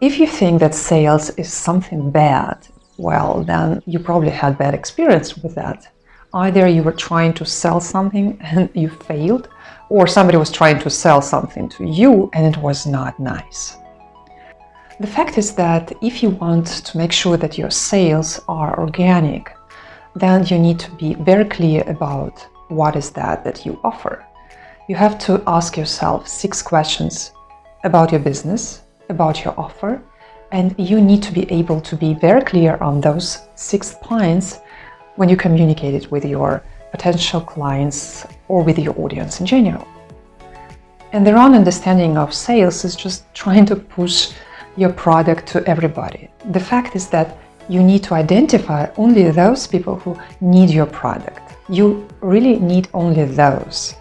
If you think that sales is something bad, well, then you probably had bad experience with that. Either you were trying to sell something and you failed, or somebody was trying to sell something to you and it was not nice. The fact is that if you want to make sure that your sales are organic, then you need to be very clear about what is that you offer. You have to ask yourself 6 questions about your business, about your offer, and you need to be able to be very clear on those 6 points when you communicate it with your potential clients or with your audience in general. And the wrong understanding of sales is just trying to push your product to everybody. The fact is that you need to identify only those people who need your product. You really need only those.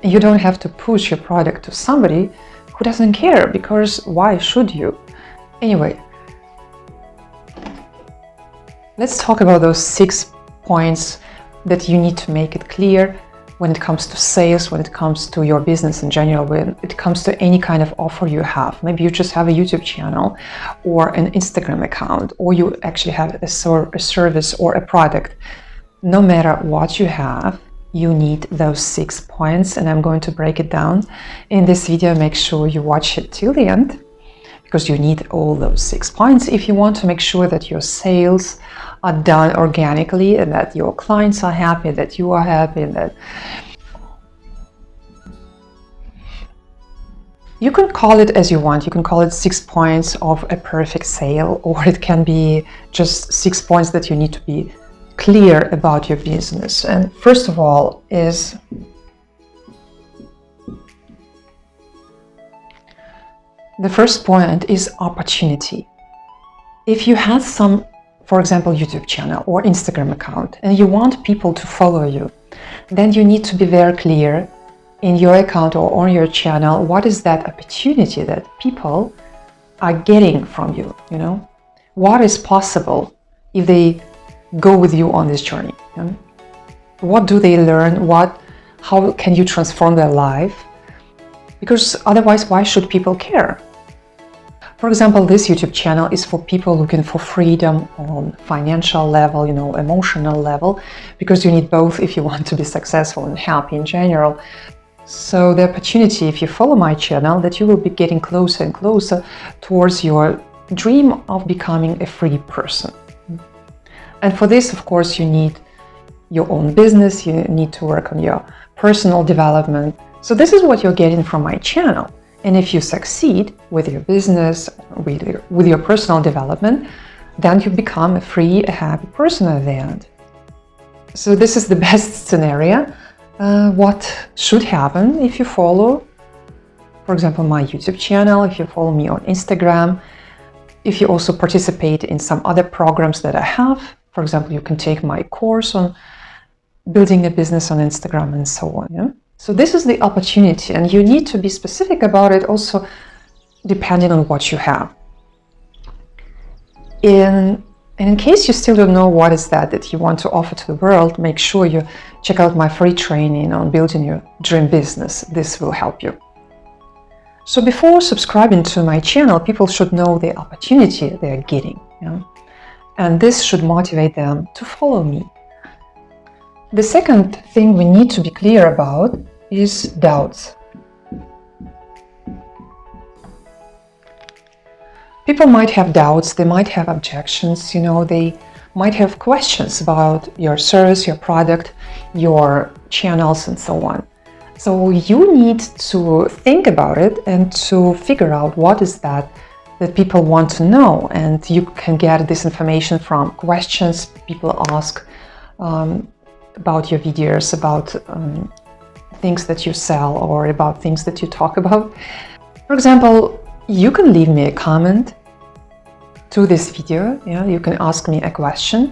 You don't have to push your product to somebody who doesn't care, because why should you? Anyway, let's talk about those 6 points that you need to make it clear when it comes to sales, when it comes to your business in general, when it comes to any kind of offer you have. Maybe you just have a YouTube channel or an Instagram account, or you actually have a service or a product. No matter what you have, you need those 6 points, and I'm going to break it down in this video. Make sure you watch it till the end, because you need all those 6 points if you want to make sure that your sales are done organically and that your clients are happy, that you are happy, and that you can call it as you want. You can call it 6 points of a perfect sale, or it can be just 6 points that you need to be clear about your business. And first of all is the first point is opportunity. If you have some, for example, YouTube channel or Instagram account, and you want people to follow you, then you need to be very clear in your account or on your channel, what is that opportunity that people are getting from you, you know? What is possible if they go with you on this journey? You know? What do they learn? How can you transform their life? Because otherwise, why should people care? For example, this YouTube channel is for people looking for freedom on financial level, you know, emotional level, because you need both if you want to be successful and happy in general. So the opportunity, if you follow my channel, that you will be getting closer and closer towards your dream of becoming a free person. And for this, of course, you need your own business, you need to work on your personal development. So this is what you're getting from my channel. And if you succeed with your business, with your personal development, then you become a free, a happy person at the end. So this is the best scenario. What should happen if you follow, for example, my YouTube channel, if you follow me on Instagram, if you also participate in some other programs that I have. For example, you can take my course on building a business on Instagram and so on. Yeah? So this is the opportunity, and you need to be specific about it also depending on what you have. And in case you still don't know what is that you want to offer to the world, make sure you check out my free training on building your dream business. This will help you. So before subscribing to my channel, people should know the opportunity they're getting. Yeah? And this should motivate them to follow me. The second thing we need to be clear about is doubts. People might have doubts, they might have objections, you know, they might have questions about your service, your product, your channels, and so on. So you need to think about it and to figure out what is that people want to know. And you can get this information from questions people ask about your videos, about things that you sell, or about things that you talk about. For example, you can leave me a comment to this video. Yeah, you can ask me a question.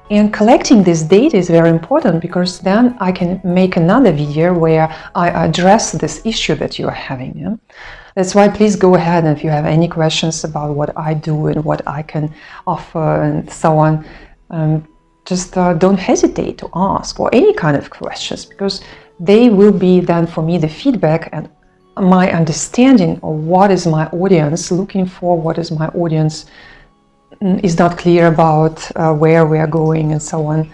And collecting this data is very important, because then I can make another video where I address this issue that you are having. Yeah? That's why please go ahead, and if you have any questions about what I do and what I can offer and so on, just don't hesitate to ask, or any kind of questions, because they will be then for me the feedback, and my understanding of what is my audience looking for, what is my audience is not clear about, where we are going and so on.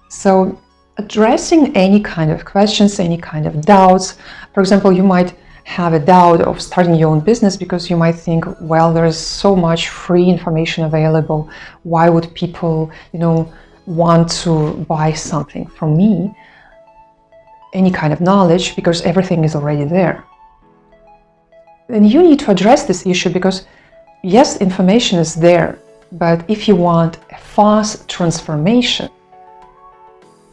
So addressing any kind of questions, any kind of doubts. For example, you might have a doubt of starting your own business because you might think, well, there's so much free information available. Why would people, want to buy something from me? Any kind of knowledge, because everything is already there. And you need to address this issue because, yes, information is there, but if you want a fast transformation,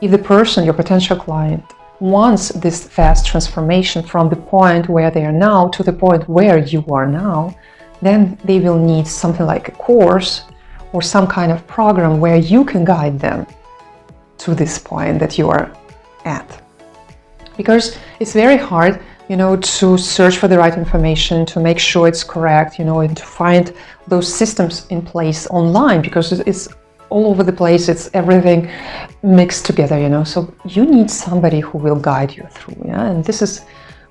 if the person, your potential client, wants this fast transformation from the point where they are now to the point where you are now, then they will need something like a course or some kind of program where you can guide them to this point that you are at. Because it's very hard, to search for the right information, to make sure it's correct, and to find those systems in place online, because it's all over the place, it's everything mixed together, so you need somebody who will guide you through, and this is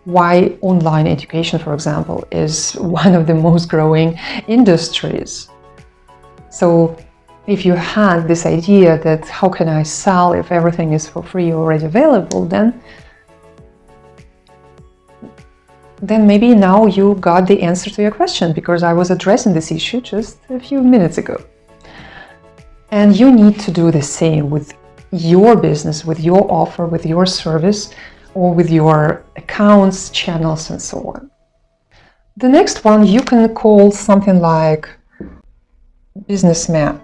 why online education, for example, is one of the most growing industries. So if you had this idea that how can I sell if everything is for free already available, then maybe now you got the answer to your question, because I was addressing this issue just a few minutes ago. And you need to do the same with your business, with your offer, with your service, or with your accounts, channels, and so on. The next one you can call something like business map.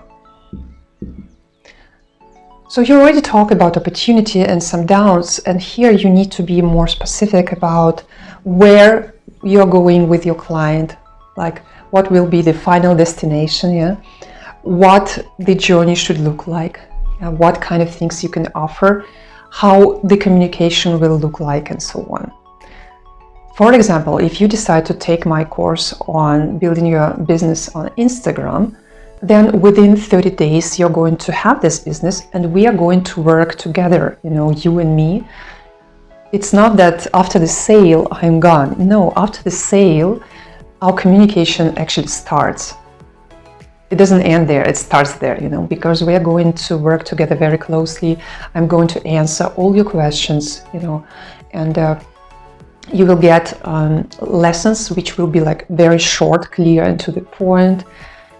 So you already talked about opportunity and some doubts, and here you need to be more specific about where you're going with your client, like what will be the final destination, what the journey should look like, what kind of things you can offer, how the communication will look like, and so on. For example, if you decide to take my course on building your business on Instagram, then within 30 days you're going to have this business and we are going to work together, you and me. It's not that after the sale I'm gone. No, after the sale our communication actually starts. It doesn't end there, it starts there, because we are going to work together very closely. I'm going to answer all your questions, and you will get lessons which will be like very short, clear, and to the point.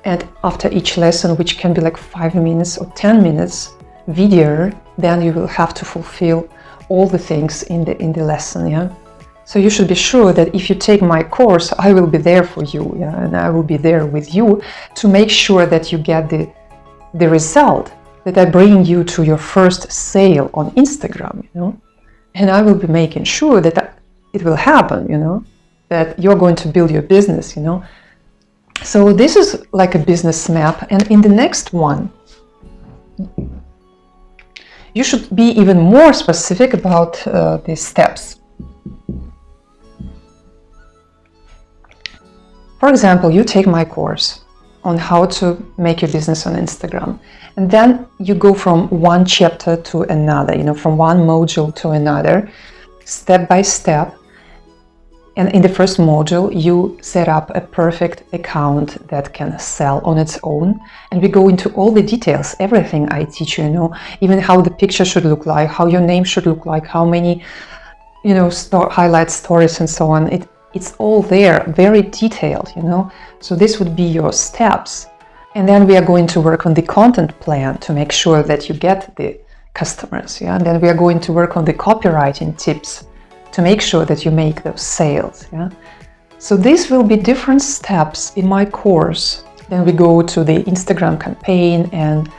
And after each lesson, which can be like 5 minutes or 10 minutes video, then you will have to fulfill all the things in the lesson, So you should be sure that if you take my course, I will be there for you, and I will be there with you to make sure that you get the result, that I bring you to your first sale on Instagram, and I will be making sure that it will happen, that you're going to build your business, So this is like a business map, and in the next one, you should be even more specific about the steps. For example, you take my course on how to make your business on Instagram, and then you go from one chapter to another, from one module to another, step by step. And in the first module, you set up a perfect account that can sell on its own. And we go into all the details, everything I teach you, even how the picture should look like, how your name should look like, how many, highlight stories and so on. It's all there, very detailed, So this would be your steps. And then we are going to work on the content plan to make sure that you get the customers, And then we are going to work on the copywriting tips to make sure that you make those sales, So these will be different steps in my course. Then we go to the Instagram campaign and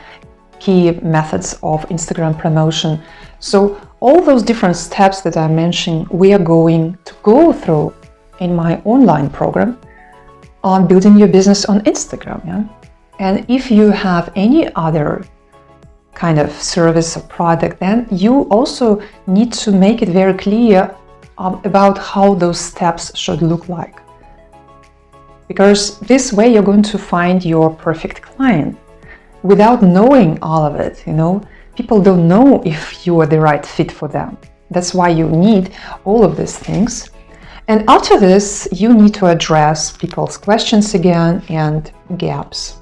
key methods of Instagram promotion. So all those different steps that I mentioned, we are going to go through in my online program on building your business on Instagram, And if you have any other kind of service or product, then you also need to make it very clear about how those steps should look like. Because this way you're going to find your perfect client. Without knowing all of it, people don't know if you are the right fit for them. That's why you need all of these things. And after this, you need to address people's questions again and gaps.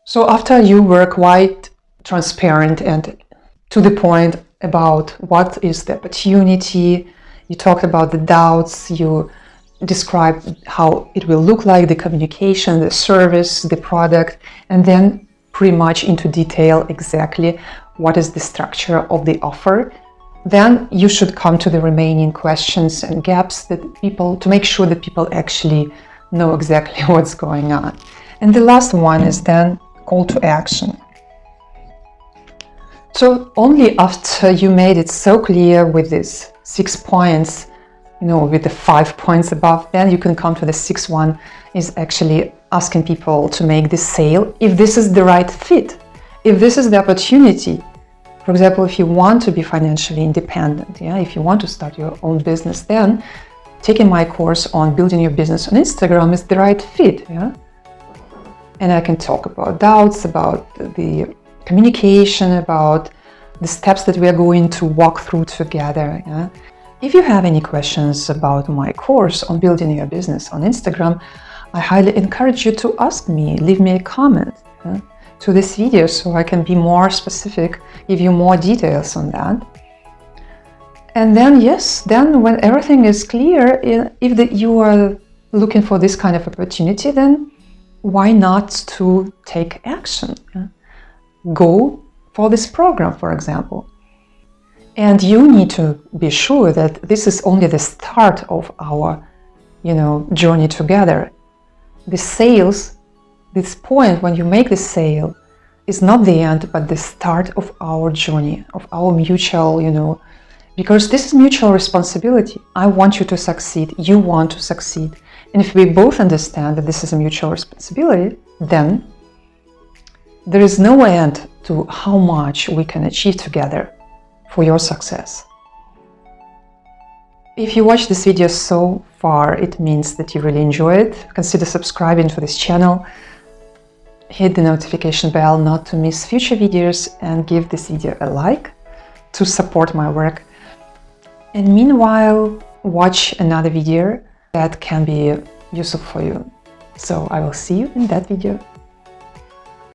So after you were quite transparent and to the point about what is the opportunity, you talked about the doubts, you described how it will look like, the communication, the service, the product, and then pretty much into detail exactly what is the structure of the offer. Then you should come to the remaining questions and gaps that people, to make sure that people actually know exactly what's going on. And the last one is then call to action. So only after you made it so clear with these 6 points, with the 5 points above, then you can come to the 6th one, is actually asking people to make this sale if this is the right fit, if this is the opportunity. For example, if you want to be financially independent, if you want to start your own business, then taking my course on building your business on Instagram is the right fit. And I can talk about doubts, about the communication, about the steps that we are going to walk through together. If you have any questions about my course on building your business on Instagram, I highly encourage you to ask me, leave me a comment to this video so I can be more specific, give you more details on that. And then, then when everything is clear, if you are looking for this kind of opportunity, then why not to take action? Go for this program, for example. And you need to be sure that this is only the start of our, journey together. The sales, this point when you make the sale, is not the end, but the start of our journey, of our mutual, because this is mutual responsibility. I want you to succeed, you want to succeed. And if we both understand that this is a mutual responsibility, then there is no end to how much we can achieve together for your success. If you watched this video so far, it means that you really enjoy it. Consider subscribing to this channel. Hit the notification bell not to miss future videos and give this video a like to support my work. And meanwhile, watch another video that can be useful for you. So I will see you in that video.